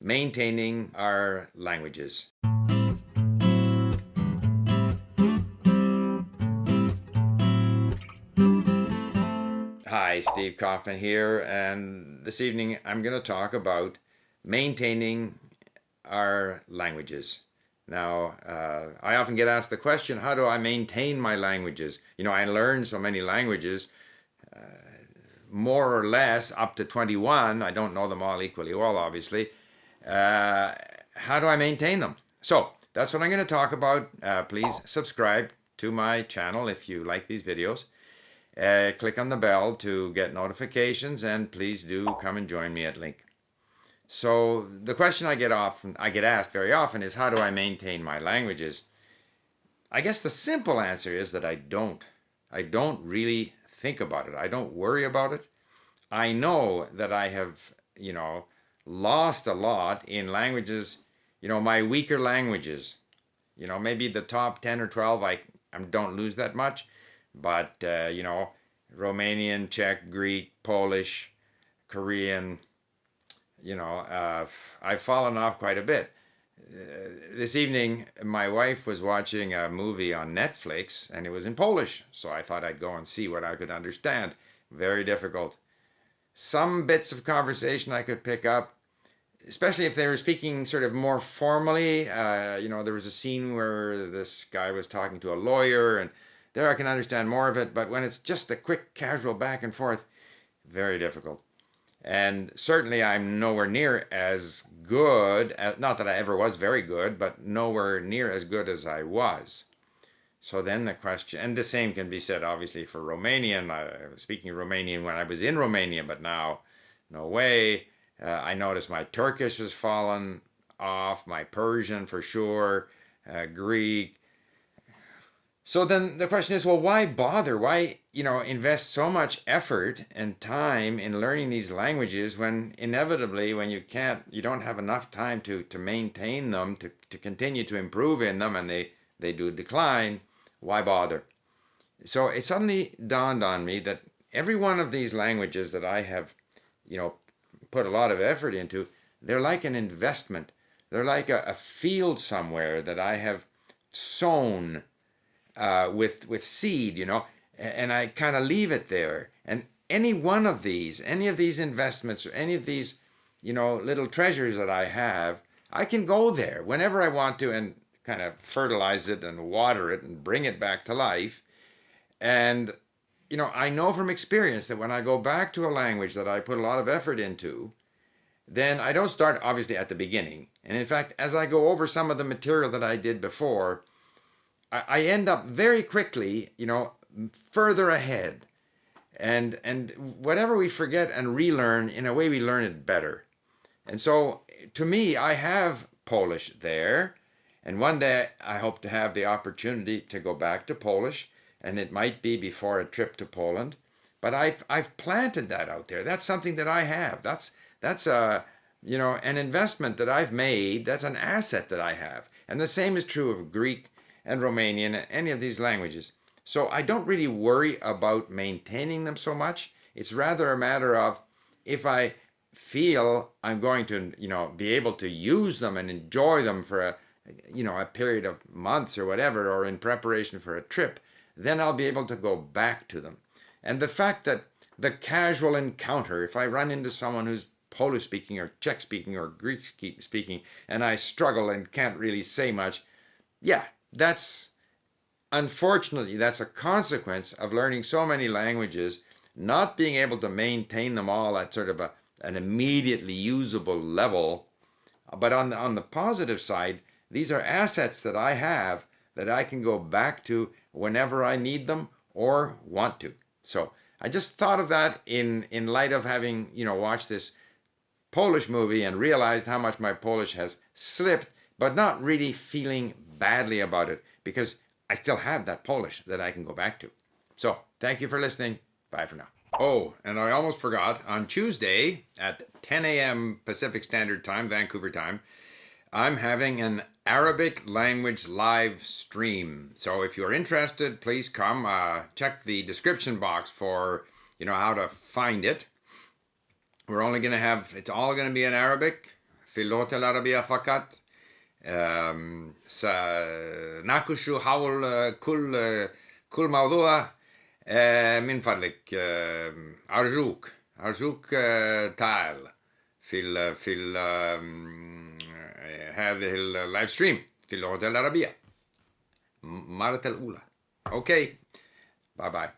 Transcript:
maintaining our languages. Hi, Steve Kaufman here, and this evening I'm going to talk about maintaining our languages. Now, I often get asked the question, how do I maintain my languages? I learned so many languages, more or less up to 21. I don't know them all equally well, obviously. How do I maintain them? So that's what I'm going to talk about. Please subscribe to my channel if you like these videos. Click on the bell to get notifications, and please do come and join me at Link. So the question I get asked very often is, how do I maintain my languages? I guess the simple answer is that I don't. I don't really think about it. I don't worry about it. I know that I have, lost a lot in languages, my weaker languages. Maybe the top 10 or 12, I don't lose that much. But, Romanian, Czech, Greek, Polish, Korean, I've fallen off quite a bit. This evening, my wife was watching a movie on Netflix and it was in Polish. So I thought I'd go and see what I could understand. Very difficult. Some bits of conversation I could pick up, especially if they were speaking sort of more formally. There was a scene where this guy was talking to a lawyer, and there I can understand more of it. But when it's just a quick, casual back and forth, very difficult. And certainly I'm nowhere near as good, not that I ever was very good, but nowhere near as good as I was. So then the question, and the same can be said obviously for Romanian. I was speaking Romanian when I was in Romania, but now, no way. I noticed my Turkish has fallen off, my Persian for sure, Greek. So then the question is, well, why bother? Why, invest so much effort and time in learning these languages when inevitably, when you don't have enough time to maintain them, to continue to improve in them, and they do decline, why bother? So it suddenly dawned on me that every one of these languages that I have, put a lot of effort into, they're like an investment. They're like a field somewhere that I have sown with seed, and I kind of leave it there. And any of these investments, or any of these, little treasures that I have, I can go there whenever I want to and kind of fertilize it and water it and bring it back to life. And, I know from experience that when I go back to a language that I put a lot of effort into, then I don't start obviously at the beginning. And in fact, as I go over some of the material that I did before, I end up very quickly, further ahead. And whatever we forget and relearn, in a way we learn it better. And so to me, I have Polish there. And one day I hope to have the opportunity to go back to Polish, and it might be before a trip to Poland. But I've planted that out there. That's something that I have. That's an investment that I've made. That's an asset that I have. And the same is true of Greek and Romanian and any of these languages. So I don't really worry about maintaining them so much. It's rather a matter of, if I feel I'm going to, be able to use them and enjoy them for a period of months or whatever, or in preparation for a trip, then I'll be able to go back to them. And the fact that the casual encounter, if I run into someone who's Polish speaking or Czech speaking or Greek speaking, and I struggle and can't really say much, yeah, unfortunately, that's a consequence of learning so many languages, not being able to maintain them all at sort of an immediately usable level. But on the positive side, these are assets that I have that I can go back to whenever I need them or want to. So I just thought of that in light of having, watched this Polish movie and realized how much my Polish has slipped, but not really feeling badly about it, because I still have that Polish that I can go back to. So thank you for listening. Bye for now. Oh, and I almost forgot, on Tuesday at 10 a.m. Pacific Standard Time, Vancouver time, I'm having an Arabic language live stream. So if you're interested, please come. Check the description box for, how to find it. It's all going to be in Arabic, في اللغة العربية فقط. سنناقش حول كل موضوع. من فضلك، أرجوك تعال في هذه اللايف ستريم في اللغة العربية مرة الأولى. أوكي، باي باي.